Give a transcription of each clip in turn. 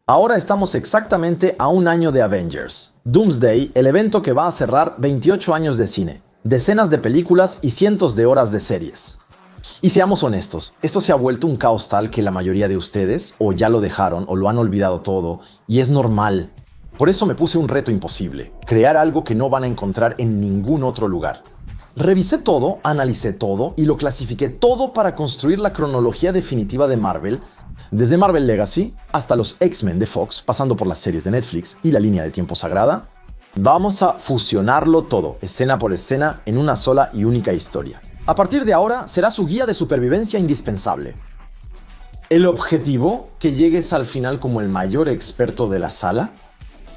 Ahora estamos exactamente a un año de Avengers. Doomsday, el evento que va a cerrar 28 años de cine, decenas de películas y cientos de horas de series. Y seamos honestos, esto se ha vuelto un caos tal que la mayoría de ustedes o ya lo dejaron o lo han olvidado todo, y es normal. Por eso me puse un reto imposible, crear algo que no van a encontrar en ningún otro lugar. Revisé todo, analicé todo y lo clasifiqué todo para construir la cronología definitiva de Marvel, desde Marvel Legacy hasta los X-Men de Fox, pasando por las series de Netflix y la línea de tiempo sagrada. Vamos a fusionarlo todo, escena por escena, en una sola y única historia. A partir de ahora, será su guía de supervivencia indispensable. El objetivo, que llegues al final como el mayor experto de la sala.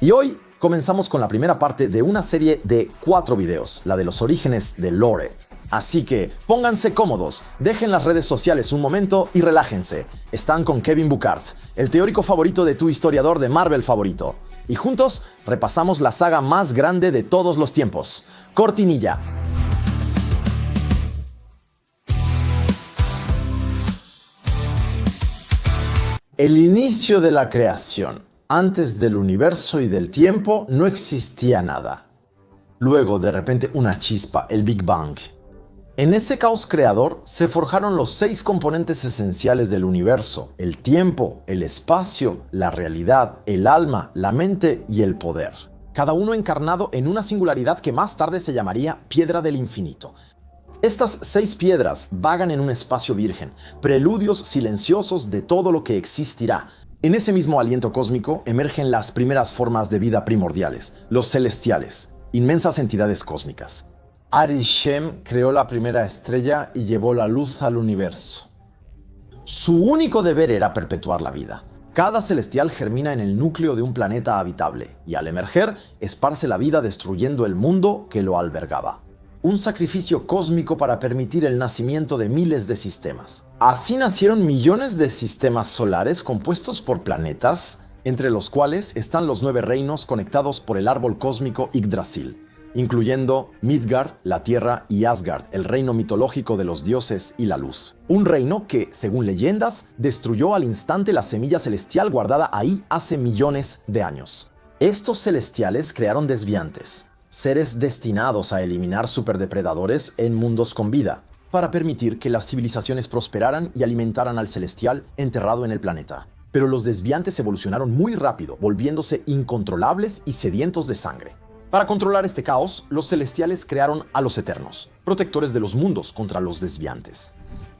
Y hoy comenzamos con la primera parte de una serie de 4 videos, la de los orígenes de Lore. Así que pónganse cómodos, dejen las redes sociales un momento y relájense. Están con Kevin Bucart, el teórico favorito de tu historiador de Marvel favorito. Y juntos repasamos la saga más grande de todos los tiempos. Cortinilla. El inicio de la creación. Antes del universo y del tiempo no existía nada. Luego, de repente, una chispa, el Big Bang. En ese caos creador se forjaron los 6 componentes esenciales del universo: el tiempo, el espacio, la realidad, el alma, la mente y el poder. Cada uno encarnado en una singularidad que más tarde se llamaría Piedra del Infinito. Estas 6 piedras vagan en un espacio virgen, preludios silenciosos de todo lo que existirá. En ese mismo aliento cósmico emergen las primeras formas de vida primordiales, los celestiales, inmensas entidades cósmicas. Arishem creó la primera estrella y llevó la luz al universo. Su único deber era perpetuar la vida. Cada celestial germina en el núcleo de un planeta habitable y al emerger esparce la vida destruyendo el mundo que lo albergaba. Un sacrificio cósmico para permitir el nacimiento de miles de sistemas. Así nacieron millones de sistemas solares compuestos por planetas, entre los cuales están los 9 reinos conectados por el árbol cósmico Yggdrasil, incluyendo Midgard, la Tierra, y Asgard, el reino mitológico de los dioses y la luz. Un reino que, según leyendas, destruyó al instante la semilla celestial guardada ahí hace millones de años. Estos celestiales crearon desviantes, seres destinados a eliminar superdepredadores en mundos con vida, para permitir que las civilizaciones prosperaran y alimentaran al celestial enterrado en el planeta. Pero los desviantes evolucionaron muy rápido, volviéndose incontrolables y sedientos de sangre. Para controlar este caos, los celestiales crearon a los Eternos, protectores de los mundos contra los desviantes.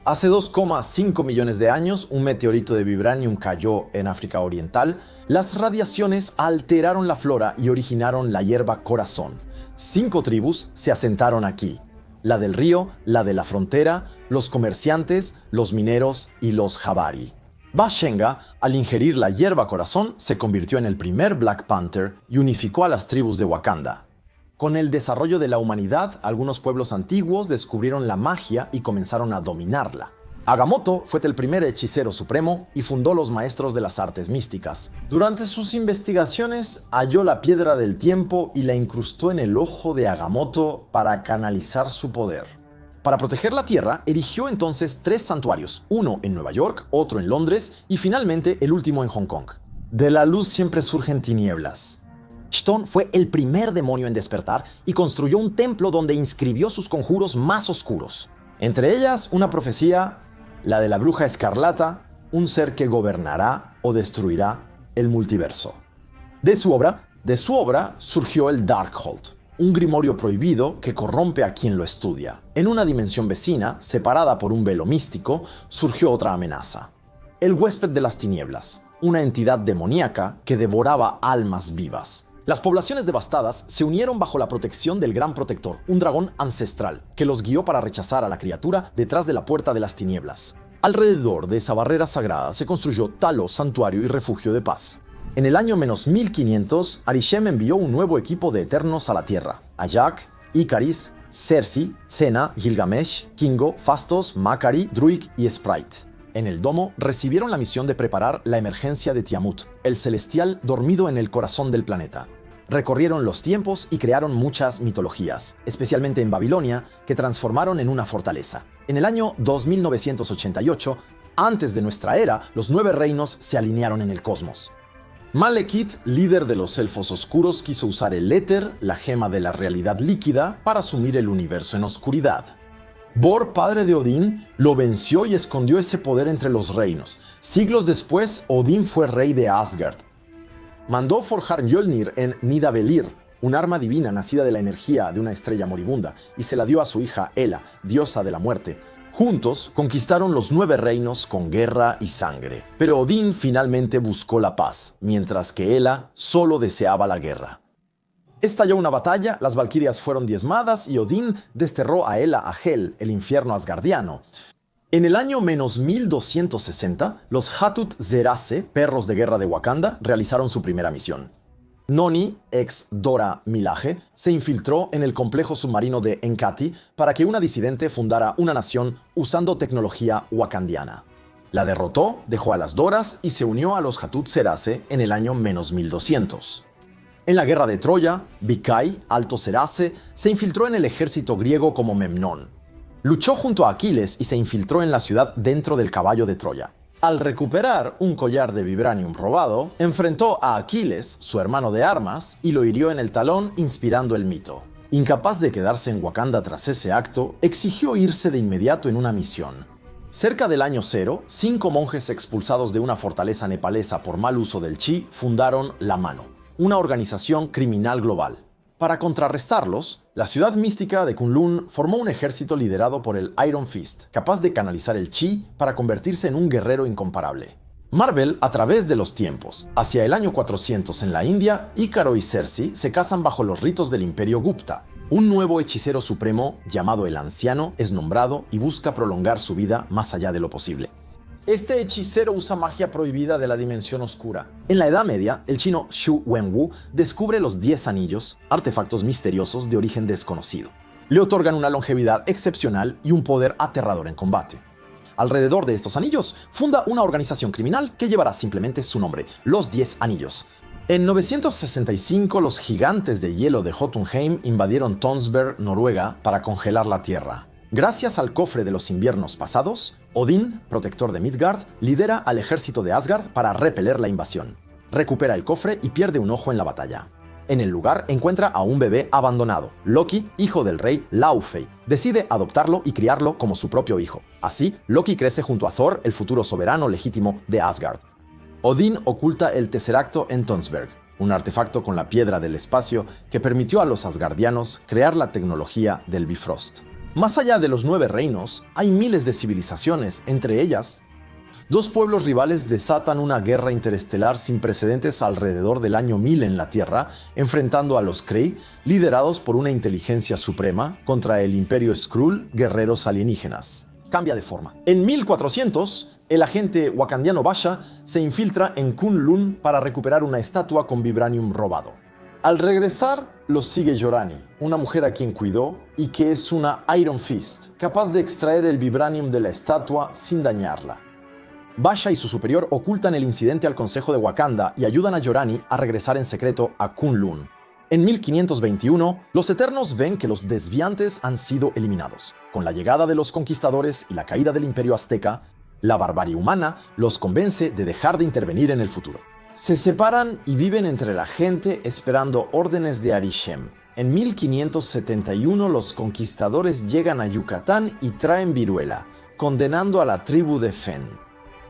Hace 2,5 millones de años, un meteorito de Vibranium cayó en África Oriental. Las radiaciones alteraron la flora y originaron la hierba corazón. 5 tribus se asentaron aquí: la del río, la de la frontera, los comerciantes, los mineros y los Jabari. Bashenga, al ingerir la hierba corazón, se convirtió en el primer Black Panther y unificó a las tribus de Wakanda. Con el desarrollo de la humanidad, algunos pueblos antiguos descubrieron la magia y comenzaron a dominarla. Agamotto fue el primer hechicero supremo y fundó los maestros de las artes místicas. Durante sus investigaciones, halló la piedra del tiempo y la incrustó en el ojo de Agamotto para canalizar su poder. Para proteger la Tierra, erigió entonces 3 santuarios, uno en Nueva York, otro en Londres y finalmente el último en Hong Kong. De la luz siempre surgen tinieblas. Chthon fue el primer demonio en despertar y construyó un templo donde inscribió sus conjuros más oscuros. Entre ellas, una profecía, la de la bruja escarlata, un ser que gobernará o destruirá el multiverso. De su obra surgió el Darkhold, un grimorio prohibido que corrompe a quien lo estudia. En una dimensión vecina, separada por un velo místico, surgió otra amenaza: el huésped de las tinieblas, una entidad demoníaca que devoraba almas vivas. Las poblaciones devastadas se unieron bajo la protección del Gran Protector, un dragón ancestral, que los guió para rechazar a la criatura detrás de la Puerta de las Tinieblas. Alrededor de esa barrera sagrada se construyó Talos, santuario y refugio de paz. En el año menos 1500, Arishem envió un nuevo equipo de Eternos a la Tierra: Ajak, Icaris, Cersei, Cena, Gilgamesh, Kingo, Fastos, Makari, Druig y Sprite. En el domo recibieron la misión de preparar la emergencia de Tiamut, el celestial dormido en el corazón del planeta. Recorrieron los tiempos y crearon muchas mitologías, especialmente en Babilonia, que transformaron en una fortaleza. En el año 2988, antes de nuestra era, los 9 reinos se alinearon en el cosmos. Malekith, líder de los elfos oscuros, quiso usar el éter, la gema de la realidad líquida, para sumir el universo en oscuridad. Bor, padre de Odín, lo venció y escondió ese poder entre los reinos. Siglos después, Odín fue rey de Asgard. Mandó forjar Mjolnir en Nidavellir, un arma divina nacida de la energía de una estrella moribunda, y se la dio a su hija Hela, diosa de la muerte. Juntos conquistaron los 9 reinos con guerra y sangre. Pero Odín finalmente buscó la paz, mientras que Hela solo deseaba la guerra. Estalló una batalla, las valquirias fueron diezmadas y Odín desterró a Hela a Hel, el infierno asgardiano. En el año menos 1260, los Hatut Zerace, perros de guerra de Wakanda, realizaron su primera misión. Noni, ex Dora Milaje, se infiltró en el complejo submarino de Enkati para que una disidente fundara una nación usando tecnología wakandiana. La derrotó, dejó a las Doras y se unió a los Hatut Zerace en el año menos 1200. En la guerra de Troya, Bikai, Alto Zerace, se infiltró en el ejército griego como Memnón. Luchó junto a Aquiles y se infiltró en la ciudad dentro del caballo de Troya. Al recuperar un collar de vibranium robado, enfrentó a Aquiles, su hermano de armas, y lo hirió en el talón, inspirando el mito. Incapaz de quedarse en Wakanda tras ese acto, exigió irse de inmediato en una misión. Cerca del año 0, 5 monjes expulsados de una fortaleza nepalesa por mal uso del chi fundaron La Mano, una organización criminal global. Para contrarrestarlos, la ciudad mística de Kunlun formó un ejército liderado por el Iron Fist, capaz de canalizar el chi para convertirse en un guerrero incomparable. Marvel a través de los tiempos. Hacia el año 400 en la India, Ícaro y Cersei se casan bajo los ritos del Imperio Gupta. Un nuevo hechicero supremo, llamado el Anciano, es nombrado y busca prolongar su vida más allá de lo posible. Este hechicero usa magia prohibida de la dimensión oscura. En la Edad Media, el chino Xu Wenwu descubre los 10 anillos, artefactos misteriosos de origen desconocido. Le otorgan una longevidad excepcional y un poder aterrador en combate. Alrededor de estos anillos, funda una organización criminal que llevará simplemente su nombre, los 10 Anillos. En 965, los gigantes de hielo de Jotunheim invadieron Tonsberg, Noruega, para congelar la tierra. Gracias al cofre de los inviernos pasados, Odín, protector de Midgard, lidera al ejército de Asgard para repeler la invasión. Recupera el cofre y pierde un ojo en la batalla. En el lugar encuentra a un bebé abandonado. Loki, hijo del rey Laufey, decide adoptarlo y criarlo como su propio hijo. Así, Loki crece junto a Thor, el futuro soberano legítimo de Asgard. Odín oculta el Tesseracto en Tonsberg, un artefacto con la piedra del espacio que permitió a los asgardianos crear la tecnología del Bifrost. Más allá de los 9 reinos, hay miles de civilizaciones, entre ellas, 2 pueblos rivales desatan una guerra interestelar sin precedentes alrededor del año 1000 en la Tierra, enfrentando a los Kree, liderados por una inteligencia suprema, contra el Imperio Skrull, guerreros alienígenas. Cambia de forma. En 1400, el agente wakandiano Basha se infiltra en Kunlun para recuperar una estatua con vibranium robado. Al regresar, lo sigue Yorani, una mujer a quien cuidó y que es una Iron Fist, capaz de extraer el vibranium de la estatua sin dañarla. Basha y su superior ocultan el incidente al Consejo de Wakanda y ayudan a Yorani a regresar en secreto a Kunlun. En 1521, los Eternos ven que los desviantes han sido eliminados. Con la llegada de los conquistadores y la caída del Imperio Azteca, la barbarie humana los convence de dejar de intervenir en el futuro. Se separan y viven entre la gente esperando órdenes de Arishem. En 1571 los conquistadores llegan a Yucatán y traen viruela, condenando a la tribu de Fen.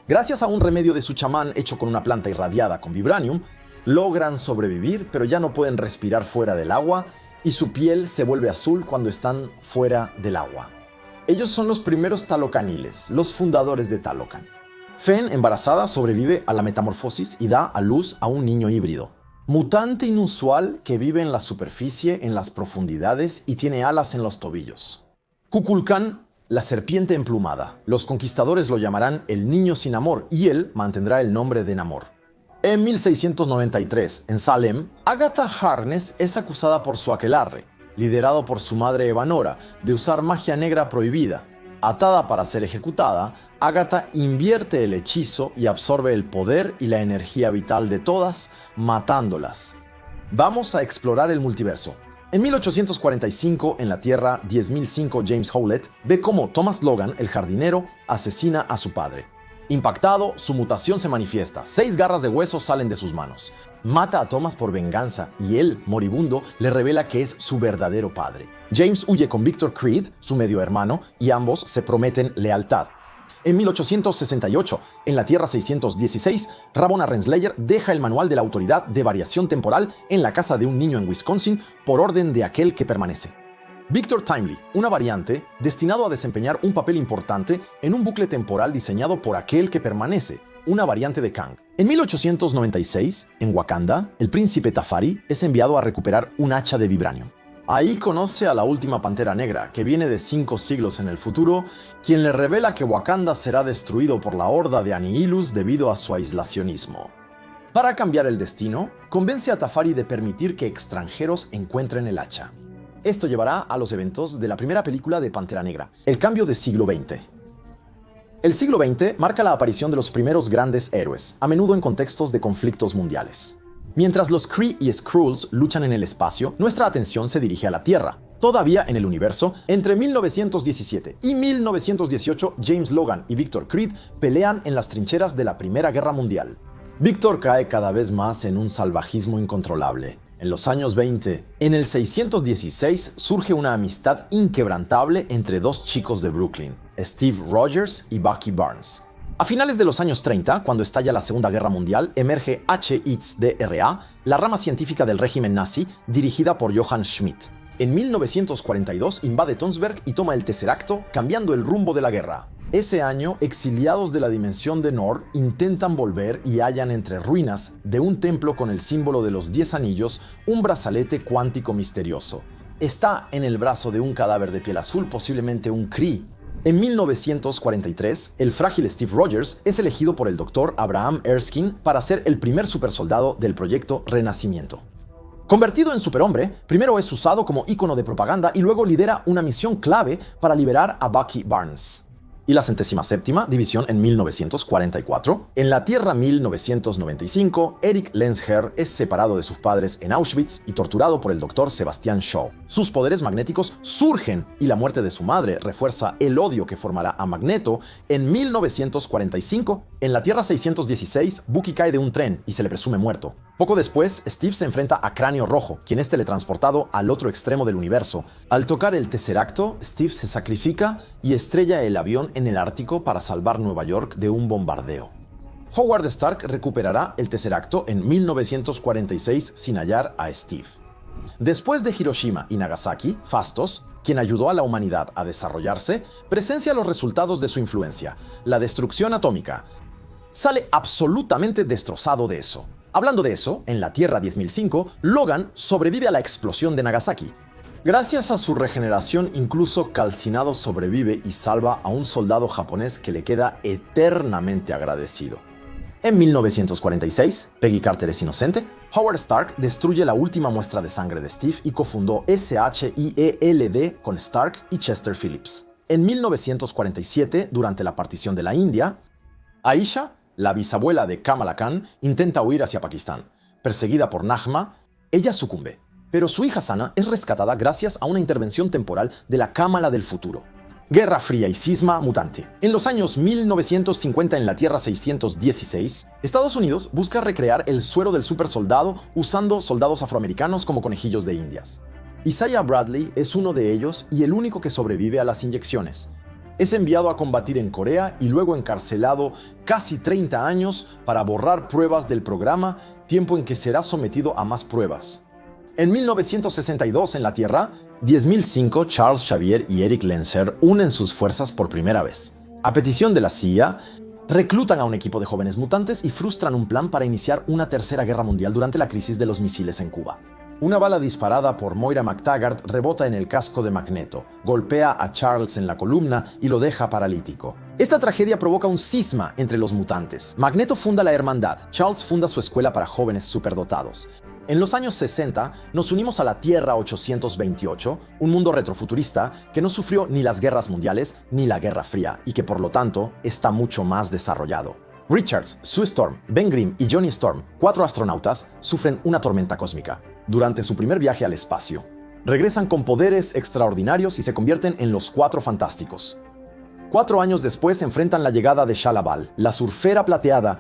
Gracias a un remedio de su chamán hecho con una planta irradiada con vibranium, logran sobrevivir, pero ya no pueden respirar fuera del agua y su piel se vuelve azul cuando están fuera del agua. Ellos son los primeros talocaniles, los fundadores de Talocan. Fen, embarazada, sobrevive a la metamorfosis y da a luz a un niño híbrido. Mutante inusual que vive en la superficie, en las profundidades y tiene alas en los tobillos. Kukulkan, la serpiente emplumada. Los conquistadores lo llamarán el niño sin amor y él mantendrá el nombre de Namor. En 1693, en Salem, Agatha Harkness es acusada por su aquelarre, liderado por su madre Evanora, de usar magia negra prohibida. Atada para ser ejecutada, Agatha invierte el hechizo y absorbe el poder y la energía vital de todas, matándolas. Vamos a explorar el multiverso. En 1845, en la Tierra 10005, James Howlett ve cómo Thomas Logan, el jardinero, asesina a su padre. Impactado, su mutación se manifiesta. 6 garras de hueso salen de sus manos. Mata a Thomas por venganza y él, moribundo, le revela que es su verdadero padre. James huye con Victor Creed, su medio hermano, y ambos se prometen lealtad. En 1868, en la Tierra 616, Ramona Renslayer deja el manual de la Autoridad de Variación Temporal en la casa de un niño en Wisconsin por orden de aquel que permanece. Victor Timely, una variante destinado a desempeñar un papel importante en un bucle temporal diseñado por aquel que permanece, una variante de Kang. En 1896, en Wakanda, el príncipe Tafari es enviado a recuperar un hacha de vibranium. Ahí conoce a la última Pantera Negra, que viene de 5 siglos en el futuro, quien le revela que Wakanda será destruido por la horda de Annihilus debido a su aislacionismo. Para cambiar el destino, convence a Tafari de permitir que extranjeros encuentren el hacha. Esto llevará a los eventos de la primera película de Pantera Negra, el cambio de siglo XX. El siglo XX marca la aparición de los primeros grandes héroes, a menudo en contextos de conflictos mundiales. Mientras los Kree y Skrulls luchan en el espacio, nuestra atención se dirige a la Tierra. Todavía en el universo, entre 1917 y 1918, James Logan y Victor Creed pelean en las trincheras de la Primera Guerra Mundial. Victor cae cada vez más en un salvajismo incontrolable. En los años 20, en el 616, surge una amistad inquebrantable entre 2 chicos de Brooklyn, Steve Rogers y Bucky Barnes. A finales de los años 30, cuando estalla la Segunda Guerra Mundial, emerge HXDRA, la rama científica del régimen nazi, dirigida por Johann Schmidt. En 1942 invade Tønsberg y toma el Tesseracto, cambiando el rumbo de la guerra. Ese año, exiliados de la dimensión de Nord intentan volver y hallan entre ruinas de un templo con el símbolo de los 10 anillos un brazalete cuántico misterioso. Está en el brazo de un cadáver de piel azul, posiblemente un Kree. En 1943, el frágil Steve Rogers es elegido por el Dr. Abraham Erskine para ser el primer supersoldado del proyecto Renacimiento. Convertido en superhombre, primero es usado como ícono de propaganda y luego lidera una misión clave para liberar a Bucky Barnes. Y la 107ª División en 1944. En la Tierra 1995, Eric Lenzher es separado de sus padres en Auschwitz y torturado por el Dr. Sebastian Shaw. Sus poderes magnéticos surgen y la muerte de su madre refuerza el odio que formará a Magneto. En 1945, en la Tierra 616, Bucky cae de un tren y se le presume muerto. Poco después, Steve se enfrenta a Cráneo Rojo, quien es teletransportado al otro extremo del universo. Al tocar el Tesseracto, Steve se sacrifica y estrella el avión en el Ártico para salvar Nueva York de un bombardeo. Howard Stark recuperará el Tesseracto en 1946 sin hallar a Steve. Después de Hiroshima y Nagasaki, Phastos, quien ayudó a la humanidad a desarrollarse, presencia los resultados de su influencia, la destrucción atómica. Sale absolutamente destrozado de eso. Hablando de eso, en la Tierra 10005, Logan sobrevive a la explosión de Nagasaki. Gracias a su regeneración, incluso calcinado sobrevive y salva a un soldado japonés que le queda eternamente agradecido. En 1946, Peggy Carter es inocente, Howard Stark destruye la última muestra de sangre de Steve y cofundó SHIELD con Stark y Chester Phillips. En 1947, durante la partición de la India, Aisha, la bisabuela de Kamala Khan, intenta huir hacia Pakistán. Perseguida por Najma, ella sucumbe, pero su hija Sana es rescatada gracias a una intervención temporal de la Kamala del futuro. Guerra Fría y cisma mutante. En los años 1950 en la Tierra 616, Estados Unidos busca recrear el suero del supersoldado usando soldados afroamericanos como conejillos de indias. Isaiah Bradley es uno de ellos y el único que sobrevive a las inyecciones. Es enviado a combatir en Corea y luego encarcelado casi 30 años para borrar pruebas del programa, tiempo en que será sometido a más pruebas. En 1962 en la Tierra, 10005, Charles Xavier y Eric Lenzher unen sus fuerzas por primera vez. A petición de la CIA, reclutan a un equipo de jóvenes mutantes y frustran un plan para iniciar una tercera guerra mundial durante la crisis de los misiles en Cuba. Una bala disparada por Moira MacTaggert rebota en el casco de Magneto, golpea a Charles en la columna y lo deja paralítico. Esta tragedia provoca un cisma entre los mutantes. Magneto funda la Hermandad, Charles funda su escuela para jóvenes superdotados. En los años 60 nos unimos a la Tierra 828, un mundo retrofuturista que no sufrió ni las guerras mundiales ni la Guerra Fría y que por lo tanto está mucho más desarrollado. Richards, Sue Storm, Ben Grimm y Johnny Storm, 4 astronautas, sufren una tormenta cósmica durante su primer viaje al espacio. Regresan con poderes extraordinarios y se convierten en los 4 Fantásticos. 4 años después enfrentan la llegada de Shalla-Bal, la surfera plateada.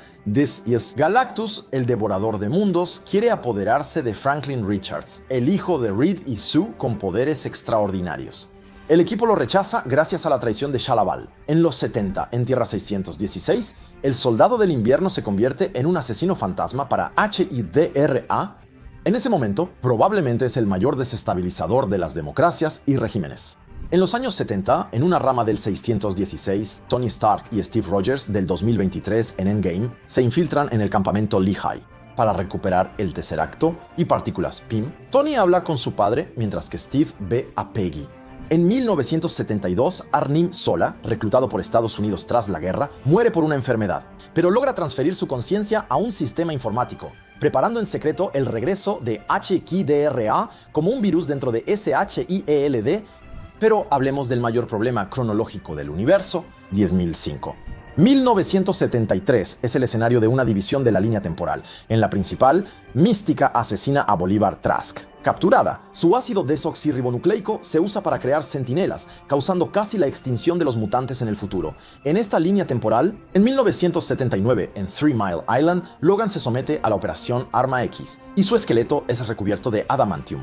Galactus, el devorador de mundos, quiere apoderarse de Franklin Richards, el hijo de Reed y Sue con poderes extraordinarios. El equipo lo rechaza gracias a la traición de Shalla-Bal. En los 70, en Tierra 616, el Soldado del Invierno se convierte en un asesino fantasma para Hydra. En ese momento, probablemente es el mayor desestabilizador de las democracias y regímenes. En los años 70, en una rama del 616, Tony Stark y Steve Rogers del 2023 en Endgame se infiltran en el campamento Lehigh para recuperar el Tesseracto y partículas PIM. Tony habla con su padre mientras que Steve ve a Peggy. En 1972, Arnim Zola, reclutado por Estados Unidos tras la guerra, muere por una enfermedad, pero logra transferir su conciencia a un sistema informático, preparando en secreto el regreso de Hydra como un virus dentro de SHIELD. Pero hablemos del mayor problema cronológico del universo, 10.005. 1973 es el escenario de una división de la línea temporal. En la principal, Mística asesina a Bolívar Trask. Capturada, su ácido desoxirribonucleico se usa para crear centinelas, causando casi la extinción de los mutantes en el futuro. En esta línea temporal, en 1979, en 3 Mile Island, Logan se somete a la operación Arma X, y su esqueleto es recubierto de adamantium.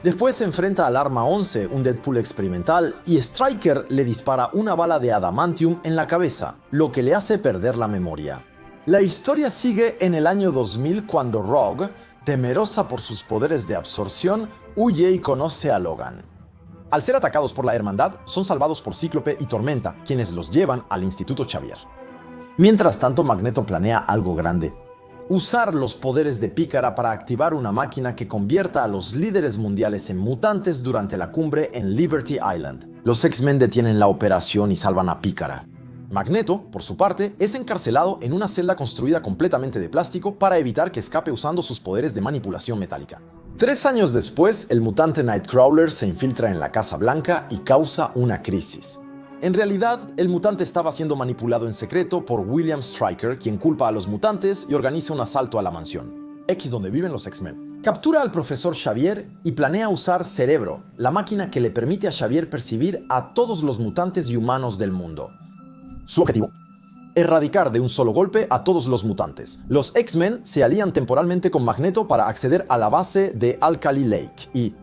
Después se enfrenta al Arma 11, un Deadpool experimental, y Stryker le dispara una bala de adamantium en la cabeza, lo que le hace perder la memoria. La historia sigue en el año 2000 cuando Rogue, temerosa por sus poderes de absorción, huye y conoce a Logan. Al ser atacados por la Hermandad, son salvados por Cíclope y Tormenta, quienes los llevan al Instituto Xavier. Mientras tanto, Magneto planea algo grande. Usar los poderes de Pícara para activar una máquina que convierta a los líderes mundiales en mutantes durante la cumbre en Liberty Island. Los X-Men detienen la operación y salvan a Pícara. Magneto, por su parte, es encarcelado en una celda construida completamente de plástico para evitar que escape usando sus poderes de manipulación metálica. 3 años después, el mutante Nightcrawler se infiltra en la Casa Blanca y causa una crisis. En realidad, el mutante estaba siendo manipulado en secreto por William Stryker, quien culpa a los mutantes y organiza un asalto a la mansión X donde viven los X-Men. Captura al profesor Xavier y planea usar Cerebro, la máquina que le permite a Xavier percibir a todos los mutantes y humanos del mundo. Su objetivo: erradicar de un solo golpe a todos los mutantes. Los X-Men se alían temporalmente con Magneto para acceder a la base de Alkali Lake y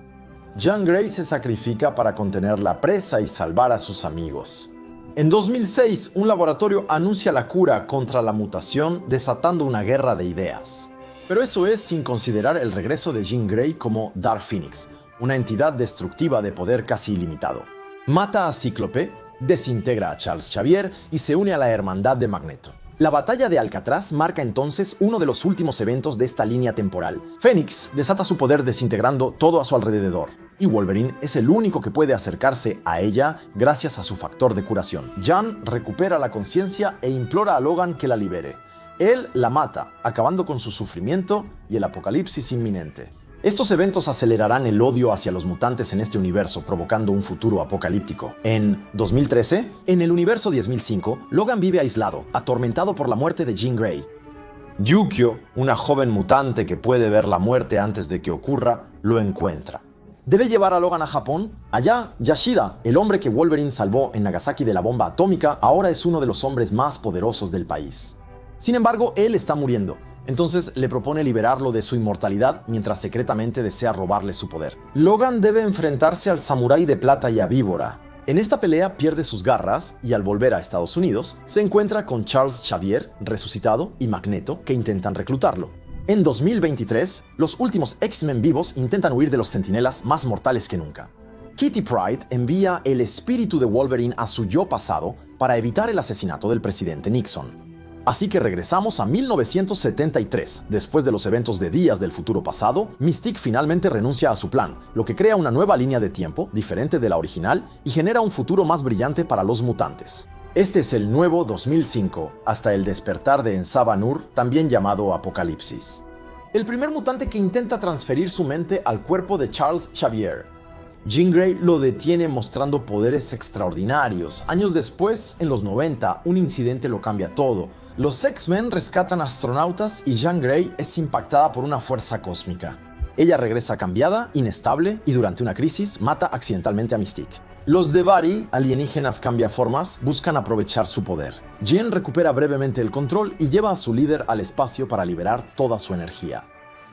Jean Grey se sacrifica para contener la presa y salvar a sus amigos. En 2006, un laboratorio anuncia la cura contra la mutación, desatando una guerra de ideas. Pero eso es sin considerar el regreso de Jean Grey como Dark Phoenix, una entidad destructiva de poder casi ilimitado. Mata a Cíclope, desintegra a Charles Xavier y se une a la Hermandad de Magneto. La batalla de Alcatraz marca entonces uno de los últimos eventos de esta línea temporal. Fénix desata su poder desintegrando todo a su alrededor, y Wolverine es el único que puede acercarse a ella gracias a su factor de curación. Jan recupera la conciencia e implora a Logan que la libere. Él la mata, acabando con su sufrimiento y el apocalipsis inminente. Estos eventos acelerarán el odio hacia los mutantes en este universo, provocando un futuro apocalíptico. En 2013, en el universo 10.005, Logan vive aislado, atormentado por la muerte de Jean Grey. Yukio, una joven mutante que puede ver la muerte antes de que ocurra, lo encuentra. Debe llevar a Logan a Japón. Allá, Yashida, el hombre que Wolverine salvó en Nagasaki de la bomba atómica, ahora es uno de los hombres más poderosos del país. Sin embargo, él está muriendo. Entonces le propone liberarlo de su inmortalidad mientras secretamente desea robarle su poder. Logan debe enfrentarse al samurái de plata y a Víbora. En esta pelea pierde sus garras y al volver a Estados Unidos se encuentra con Charles Xavier, resucitado, y Magneto, que intentan reclutarlo. En 2023, los últimos X-Men vivos intentan huir de los centinelas más mortales que nunca. Kitty Pryde envía el espíritu de Wolverine a su yo pasado para evitar el asesinato del presidente Nixon. Así que regresamos a 1973. Después de los eventos de Días del Futuro Pasado, Mystique finalmente renuncia a su plan, lo que crea una nueva línea de tiempo, diferente de la original, y genera un futuro más brillante para los mutantes. Este es el nuevo 2005, hasta el despertar de Ensabanur, también llamado Apocalipsis. El primer mutante que intenta transferir su mente al cuerpo de Charles Xavier. Jean Grey lo detiene mostrando poderes extraordinarios. Años después, en los 90, un incidente lo cambia todo. Los X-Men rescatan astronautas y Jean Grey es impactada por una fuerza cósmica. Ella regresa cambiada, inestable y durante una crisis mata accidentalmente a Mystique. Los Debari, alienígenas cambiaformas, buscan aprovechar su poder. Jen recupera brevemente el control y lleva a su líder al espacio para liberar toda su energía.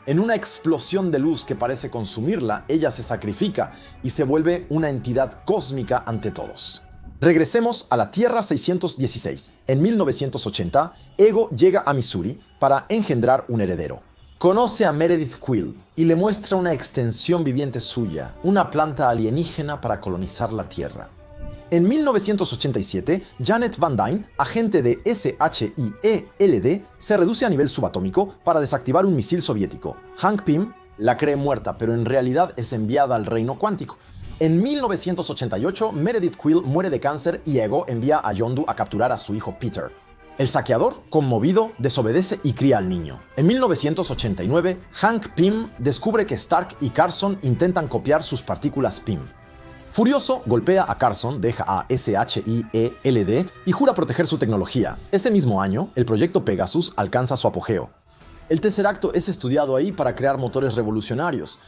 En una explosión de luz que parece consumirla, ella se sacrifica y se vuelve una entidad cósmica ante todos. Regresemos a la Tierra 616. En 1980, Ego llega a Missouri para engendrar un heredero. Conoce a Meredith Quill y le muestra una extensión viviente suya, una planta alienígena para colonizar la Tierra. En 1987, Janet Van Dyne, agente de SHIELD, se reduce a nivel subatómico para desactivar un misil soviético. Hank Pym la cree muerta, pero en realidad es enviada al reino cuántico. En 1988, Meredith Quill muere de cáncer y Ego envía a Yondu a capturar a su hijo Peter. El saqueador, conmovido, desobedece y cría al niño. En 1989, Hank Pym descubre que Stark y Carson intentan copiar sus partículas Pym. Furioso, golpea a Carson, deja a SHIELD y jura proteger su tecnología. Ese mismo año, el proyecto Pegasus alcanza su apogeo. El Tesseracto es estudiado ahí para crear motores revolucionarios.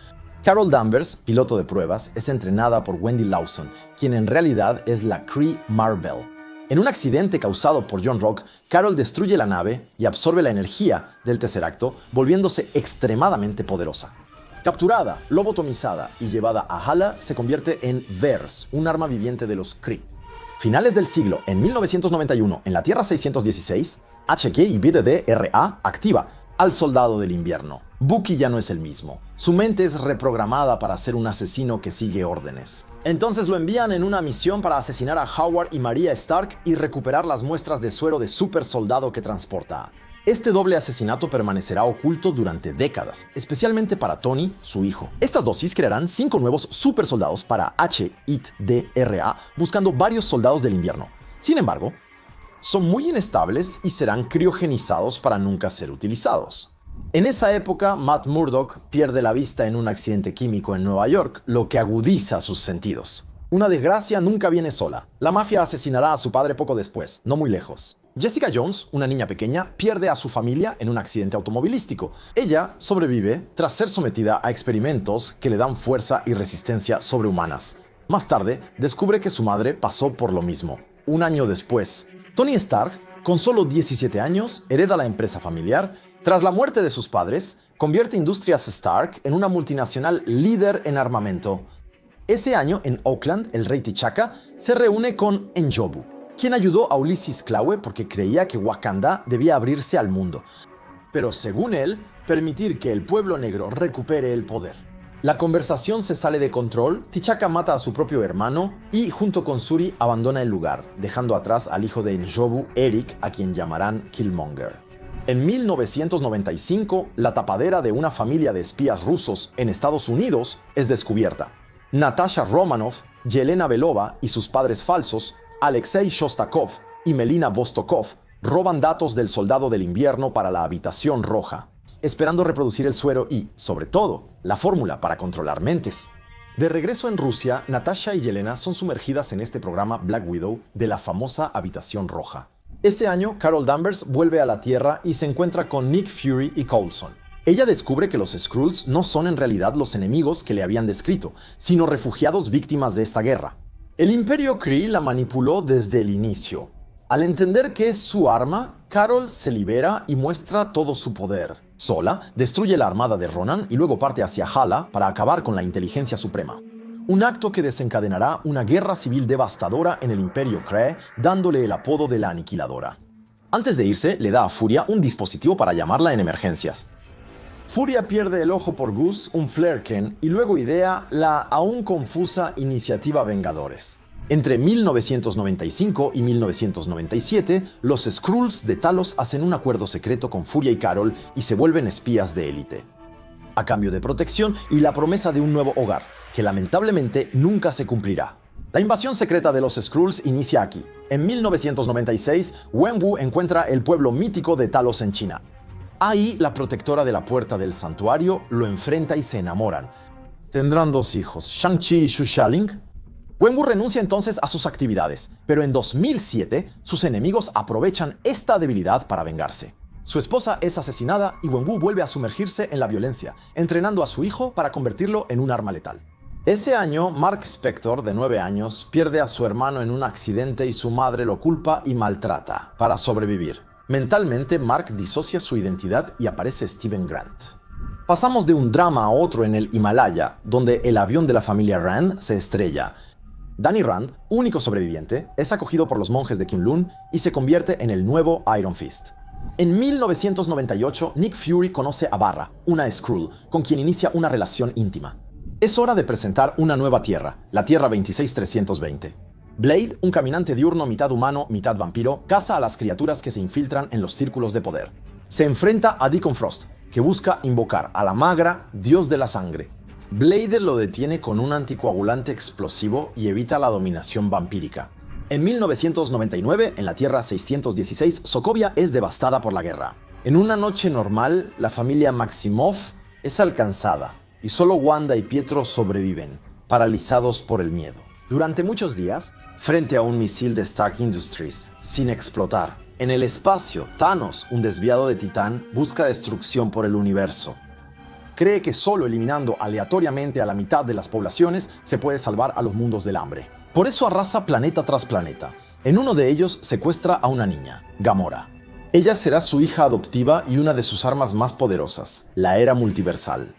Carol Danvers, piloto de pruebas, es entrenada por Wendy Lawson, quien en realidad es la Kree Mar-Vell. En un accidente causado por John Rock, Carol destruye la nave y absorbe la energía del Tesseracto, volviéndose extremadamente poderosa. Capturada, lobotomizada y llevada a Hala, se convierte en Vers, un arma viviente de los Kree. Finales del siglo, en 1991, en la Tierra 616, HK-YDD-RA activa al Soldado del Invierno. Bucky ya no es el mismo. Su mente es reprogramada para ser un asesino que sigue órdenes. Entonces lo envían en una misión para asesinar a Howard y Maria Stark y recuperar las muestras de suero de super soldado que transporta. Este doble asesinato permanecerá oculto durante décadas, especialmente para Tony, su hijo. Estas dosis crearán 5 nuevos super soldados para HIT-DRA, buscando varios soldados del invierno. Sin embargo, son muy inestables y serán criogenizados para nunca ser utilizados. En esa época, Matt Murdock pierde la vista en un accidente químico en Nueva York, lo que agudiza sus sentidos. Una desgracia nunca viene sola. La mafia asesinará a su padre poco después, no muy lejos. Jessica Jones, una niña pequeña, pierde a su familia en un accidente automovilístico. Ella sobrevive tras ser sometida a experimentos que le dan fuerza y resistencia sobrehumanas. Más tarde, descubre que su madre pasó por lo mismo. Un año después, Tony Stark, con solo 17 años, hereda la empresa familiar. Tras la muerte de sus padres, convierte Industrias Stark en una multinacional líder en armamento. Ese año, en Oakland, el rey T'Chaka se reúne con N'Jobu, quien ayudó a Ulysses Klaue porque creía que Wakanda debía abrirse al mundo. Pero según él, permitir que el pueblo negro recupere el poder. La conversación se sale de control, T'Chaka mata a su propio hermano y, junto con Shuri, abandona el lugar, dejando atrás al hijo de N'Jobu, Eric, a quien llamarán Killmonger. En 1995, la tapadera de una familia de espías rusos en Estados Unidos es descubierta. Natasha Romanoff, Yelena Belova y sus padres falsos, Alexei Shostakov y Melina Vostokov, roban datos del Soldado del Invierno para la Habitación Roja, esperando reproducir el suero y, sobre todo, la fórmula para controlar mentes. De regreso en Rusia, Natasha y Yelena son sumergidas en este programa Black Widow de la famosa Habitación Roja. Ese año, Carol Danvers vuelve a la Tierra y se encuentra con Nick Fury y Coulson. Ella descubre que los Skrulls no son en realidad los enemigos que le habían descrito, sino refugiados víctimas de esta guerra. El Imperio Kree la manipuló desde el inicio. Al entender que es su arma, Carol se libera y muestra todo su poder. Sola, destruye la armada de Ronan y luego parte hacia Hala para acabar con la inteligencia suprema. Un acto que desencadenará una guerra civil devastadora en el Imperio Kree, dándole el apodo de la Aniquiladora. Antes de irse, le da a Furia un dispositivo para llamarla en emergencias. Furia pierde el ojo por Gus, un Flerken, y luego idea la aún confusa Iniciativa Vengadores. Entre 1995 y 1997, los Skrulls de Talos hacen un acuerdo secreto con Furia y Carol y se vuelven espías de élite. A cambio de protección y la promesa de un nuevo hogar, que lamentablemente nunca se cumplirá. La invasión secreta de los Skrulls inicia aquí. En 1996, Wenwu encuentra el pueblo mítico de Talos en China. Ahí, la protectora de la puerta del santuario lo enfrenta y se enamoran. Tendrán 2 hijos, Shang-Chi y Xu Xialing. Wenwu renuncia entonces a sus actividades, pero en 2007 sus enemigos aprovechan esta debilidad para vengarse. Su esposa es asesinada y Wenwu vuelve a sumergirse en la violencia, entrenando a su hijo para convertirlo en un arma letal. Ese año, Mark Spector, de 9 años, pierde a su hermano en un accidente y su madre lo culpa y maltrata para sobrevivir. Mentalmente, Mark disocia su identidad y aparece Steven Grant. Pasamos de un drama a otro en el Himalaya, donde el avión de la familia Rand se estrella. Danny Rand, único sobreviviente, es acogido por los monjes de Kunlun y se convierte en el nuevo Iron Fist. En 1998, Nick Fury conoce a Barra, una Skrull, con quien inicia una relación íntima. Es hora de presentar una nueva Tierra, la Tierra 26320. Blade, un caminante diurno mitad humano, mitad vampiro, caza a las criaturas que se infiltran en los círculos de poder. Se enfrenta a Deacon Frost, que busca invocar a la Magra, dios de la sangre. Blade lo detiene con un anticoagulante explosivo y evita la dominación vampírica. En 1999, en la Tierra 616, Sokovia es devastada por la guerra. En una noche normal, la familia Maximoff es alcanzada y solo Wanda y Pietro sobreviven, paralizados por el miedo. Durante muchos días, frente a un misil de Stark Industries, sin explotar, en el espacio, Thanos, un desviado de Titán, busca destrucción por el universo. Cree que solo eliminando aleatoriamente a la mitad de las poblaciones se puede salvar a los mundos del hambre. Por eso arrasa planeta tras planeta. En uno de ellos secuestra a una niña, Gamora. Ella será su hija adoptiva y una de sus armas más poderosas, la Era Multiversal.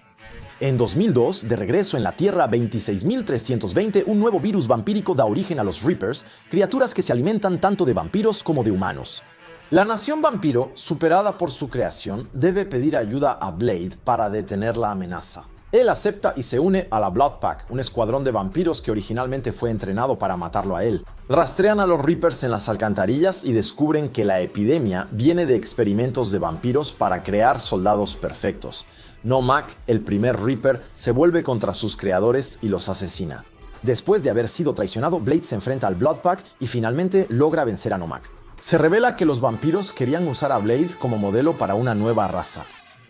En 2002, de regreso en la Tierra 26320, un nuevo virus vampírico da origen a los Reapers, criaturas que se alimentan tanto de vampiros como de humanos. La nación vampiro, superada por su creación, debe pedir ayuda a Blade para detener la amenaza. Él acepta y se une a la Blood Pack, un escuadrón de vampiros que originalmente fue entrenado para matarlo a él. Rastrean a los Reapers en las alcantarillas y descubren que la epidemia viene de experimentos de vampiros para crear soldados perfectos. Nomak, el primer Reaper, se vuelve contra sus creadores y los asesina. Después de haber sido traicionado, Blade se enfrenta al Blood Pack y finalmente logra vencer a Nomak. Se revela que los vampiros querían usar a Blade como modelo para una nueva raza.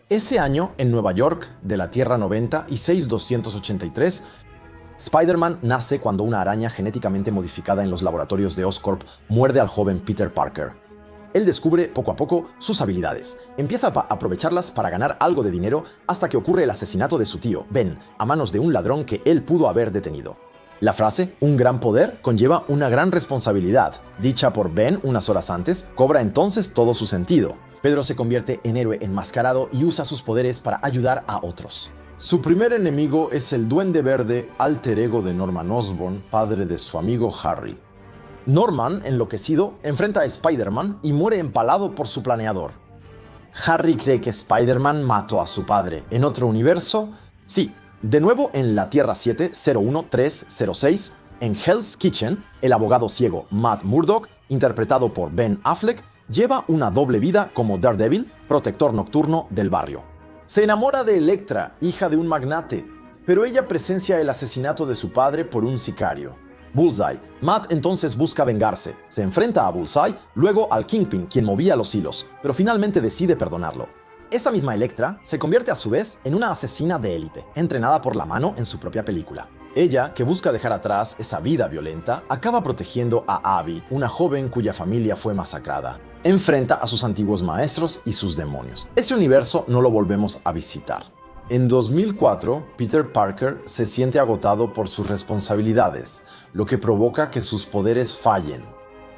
Ese año, en Nueva York, de la Tierra 90 y 6283, Spider-Man nace cuando una araña genéticamente modificada en los laboratorios de Oscorp muerde al joven Peter Parker. Él descubre poco a poco sus habilidades. Empieza a aprovecharlas para ganar algo de dinero hasta que ocurre el asesinato de su tío, Ben, a manos de un ladrón que él pudo haber detenido. La frase, un gran poder, conlleva una gran responsabilidad, dicha por Ben unas horas antes, cobra entonces todo su sentido. Pedro se convierte en héroe enmascarado y usa sus poderes para ayudar a otros. Su primer enemigo es el Duende Verde, alter ego de Norman Osborn, padre de su amigo Harry. Norman, enloquecido, enfrenta a Spider-Man y muere empalado por su planeador. Harry cree que Spider-Man mató a su padre. ¿En otro universo? Sí. De nuevo en la Tierra 7-01306, en Hell's Kitchen, el abogado ciego Matt Murdock, interpretado por Ben Affleck, lleva una doble vida como Daredevil, protector nocturno del barrio. Se enamora de Elektra, hija de un magnate, pero ella presencia el asesinato de su padre por un sicario. Bullseye. Matt entonces busca vengarse. Se enfrenta a Bullseye, luego al Kingpin, quien movía los hilos, pero finalmente decide perdonarlo. Esa misma Elektra se convierte a su vez en una asesina de élite, entrenada por la mano en su propia película. Ella, que busca dejar atrás esa vida violenta, acaba protegiendo a Abby, una joven cuya familia fue masacrada. Enfrenta a sus antiguos maestros y sus demonios. Ese universo no lo volvemos a visitar. En 2004, Peter Parker se siente agotado por sus responsabilidades, lo que provoca que sus poderes fallen.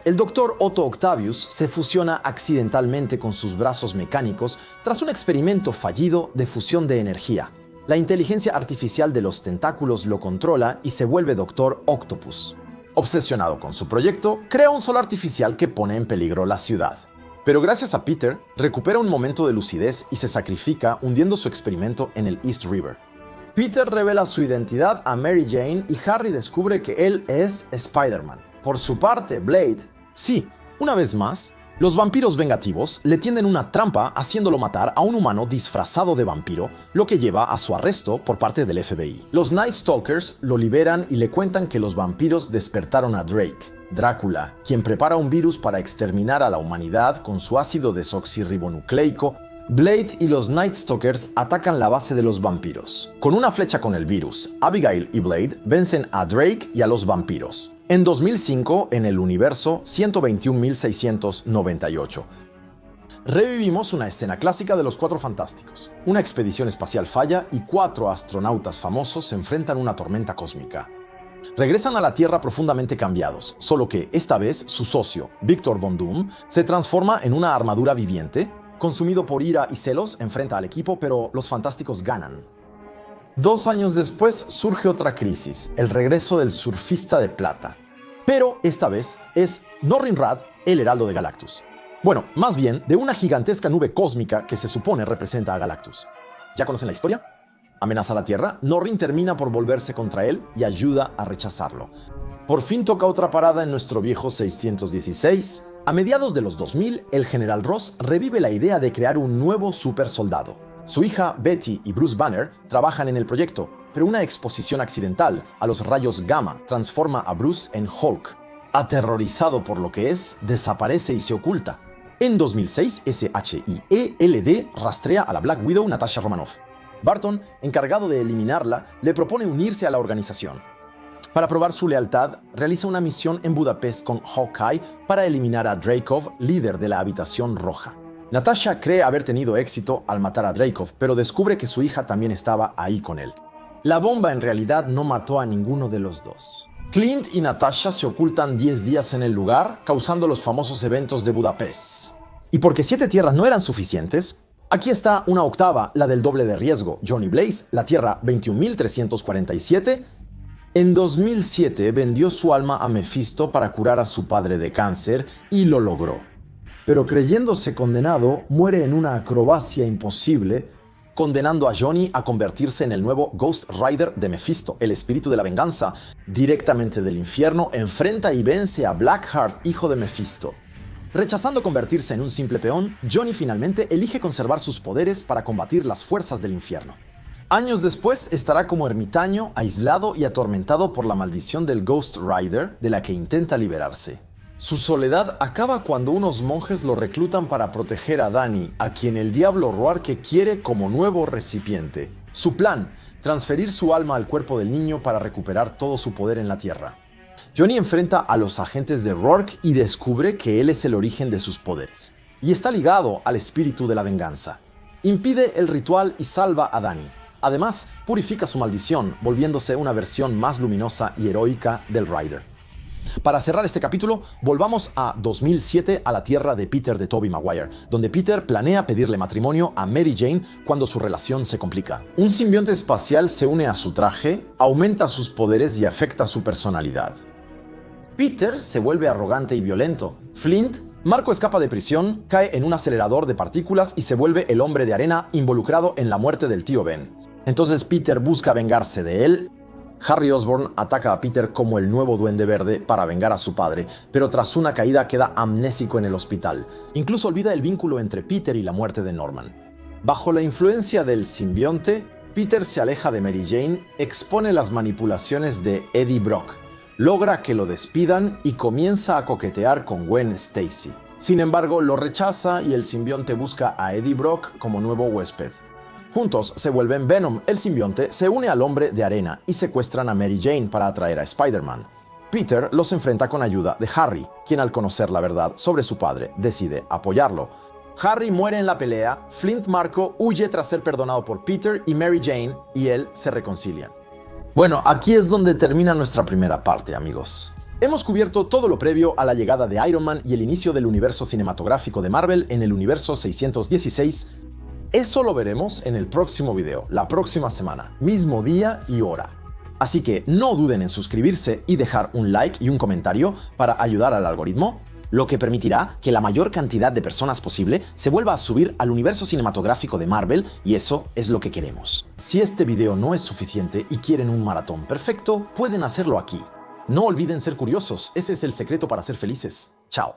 El Dr. Otto Octavius se fusiona accidentalmente con sus brazos mecánicos tras un experimento fallido de fusión de energía. La inteligencia artificial de los tentáculos lo controla y se vuelve Dr. Octopus. Obsesionado con su proyecto, crea un sol artificial que pone en peligro la ciudad. Pero gracias a Peter, recupera un momento de lucidez y se sacrifica hundiendo su experimento en el East River. Peter revela su identidad a Mary Jane y Harry descubre que él es Spider-Man. Por su parte, Blade, sí, una vez más, los vampiros vengativos le tienden una trampa haciéndolo matar a un humano disfrazado de vampiro, lo que lleva a su arresto por parte del FBI. Los Night Stalkers lo liberan y le cuentan que los vampiros despertaron a Drake, Drácula, quien prepara un virus para exterminar a la humanidad con su ácido desoxirribonucleico. Blade y los Night Stalkers atacan la base de los vampiros. Con una flecha con el virus, Abigail y Blade vencen a Drake y a los vampiros. En 2005, en el universo 121.698. revivimos una escena clásica de los Cuatro Fantásticos. Una expedición espacial falla y 4 astronautas famosos se enfrentan a una tormenta cósmica. Regresan a la Tierra profundamente cambiados, solo que esta vez su socio, Victor Von Doom, se transforma en una armadura viviente. Consumido por ira y celos, enfrenta al equipo, pero los Fantásticos ganan. 2 años después surge otra crisis, el regreso del surfista de plata. Pero esta vez es Norrin-Radd, el heraldo de Galactus. Bueno, más bien de una gigantesca nube cósmica que se supone representa a Galactus. ¿Ya conocen la historia? Amenaza a la Tierra, Norrin termina por volverse contra él y ayuda a rechazarlo. Por fin toca otra parada en nuestro viejo 616. A mediados de los 2000, el general Ross revive la idea de crear un nuevo supersoldado. Su hija Betty y Bruce Banner trabajan en el proyecto, pero una exposición accidental a los rayos gamma transforma a Bruce en Hulk. Aterrorizado por lo que es, desaparece y se oculta. En 2006, SHIELD rastrea a la Black Widow Natasha Romanoff. Barton, encargado de eliminarla, le propone unirse a la organización. Para probar su lealtad, realiza una misión en Budapest con Hawkeye para eliminar a Dreykov, líder de la Habitación Roja. Natasha cree haber tenido éxito al matar a Dreykov, pero descubre que su hija también estaba ahí con él. La bomba en realidad no mató a ninguno de los dos. Clint y Natasha se ocultan 10 días en el lugar, causando los famosos eventos de Budapest. Y porque 7 tierras no eran suficientes, aquí está una octava, la del doble de riesgo, Johnny Blaze, la tierra 21.347. En 2007 vendió su alma a Mephisto para curar a su padre de cáncer y lo logró. Pero creyéndose condenado, muere en una acrobacia imposible, condenando a Johnny a convertirse en el nuevo Ghost Rider de Mephisto, el espíritu de la venganza. Directamente del infierno, enfrenta y vence a Blackheart, hijo de Mephisto. Rechazando convertirse en un simple peón, Johnny finalmente elige conservar sus poderes para combatir las fuerzas del infierno. Años después estará como ermitaño, aislado y atormentado por la maldición del Ghost Rider, de la que intenta liberarse. Su soledad acaba cuando unos monjes lo reclutan para proteger a Danny, a quien el diablo Roark quiere como nuevo recipiente. Su plan, transferir su alma al cuerpo del niño para recuperar todo su poder en la Tierra. Johnny enfrenta a los agentes de Roark y descubre que él es el origen de sus poderes. Y está ligado al espíritu de la venganza. Impide el ritual y salva a Danny. Además, purifica su maldición, volviéndose una versión más luminosa y heroica del Rider. Para cerrar este capítulo, volvamos a 2007 a la tierra de Peter de Tobey Maguire, donde Peter planea pedirle matrimonio a Mary Jane cuando su relación se complica. Un simbionte espacial se une a su traje, aumenta sus poderes y afecta su personalidad. Peter se vuelve arrogante y violento. Flint, Marco escapa de prisión, cae en un acelerador de partículas y se vuelve el hombre de arena involucrado en la muerte del tío Ben. Entonces Peter busca vengarse de él. Harry Osborn ataca a Peter como el nuevo Duende Verde para vengar a su padre, pero tras una caída queda amnésico en el hospital. Incluso olvida el vínculo entre Peter y la muerte de Norman. Bajo la influencia del simbionte, Peter se aleja de Mary Jane, expone las manipulaciones de Eddie Brock, logra que lo despidan y comienza a coquetear con Gwen Stacy. Sin embargo, lo rechaza y el simbionte busca a Eddie Brock como nuevo huésped. Juntos se vuelven Venom. El simbionte se une al hombre de arena y secuestran a Mary Jane para atraer a Spider-Man. Peter los enfrenta con ayuda de Harry, quien al conocer la verdad sobre su padre decide apoyarlo. Harry muere en la pelea, Flint Marco huye tras ser perdonado por Peter y Mary Jane y él se reconcilian. Bueno, aquí es donde termina nuestra primera parte, amigos. Hemos cubierto todo lo previo a la llegada de Iron Man y el inicio del universo cinematográfico de Marvel en el universo 616. Eso lo veremos en el próximo video, la próxima semana, mismo día y hora. Así que no duden en suscribirse y dejar un like y un comentario para ayudar al algoritmo, lo que permitirá que la mayor cantidad de personas posible se vuelva a subir al universo cinematográfico de Marvel, y eso es lo que queremos. Si este video no es suficiente y quieren un maratón perfecto, pueden hacerlo aquí. No olviden ser curiosos, ese es el secreto para ser felices. Chao.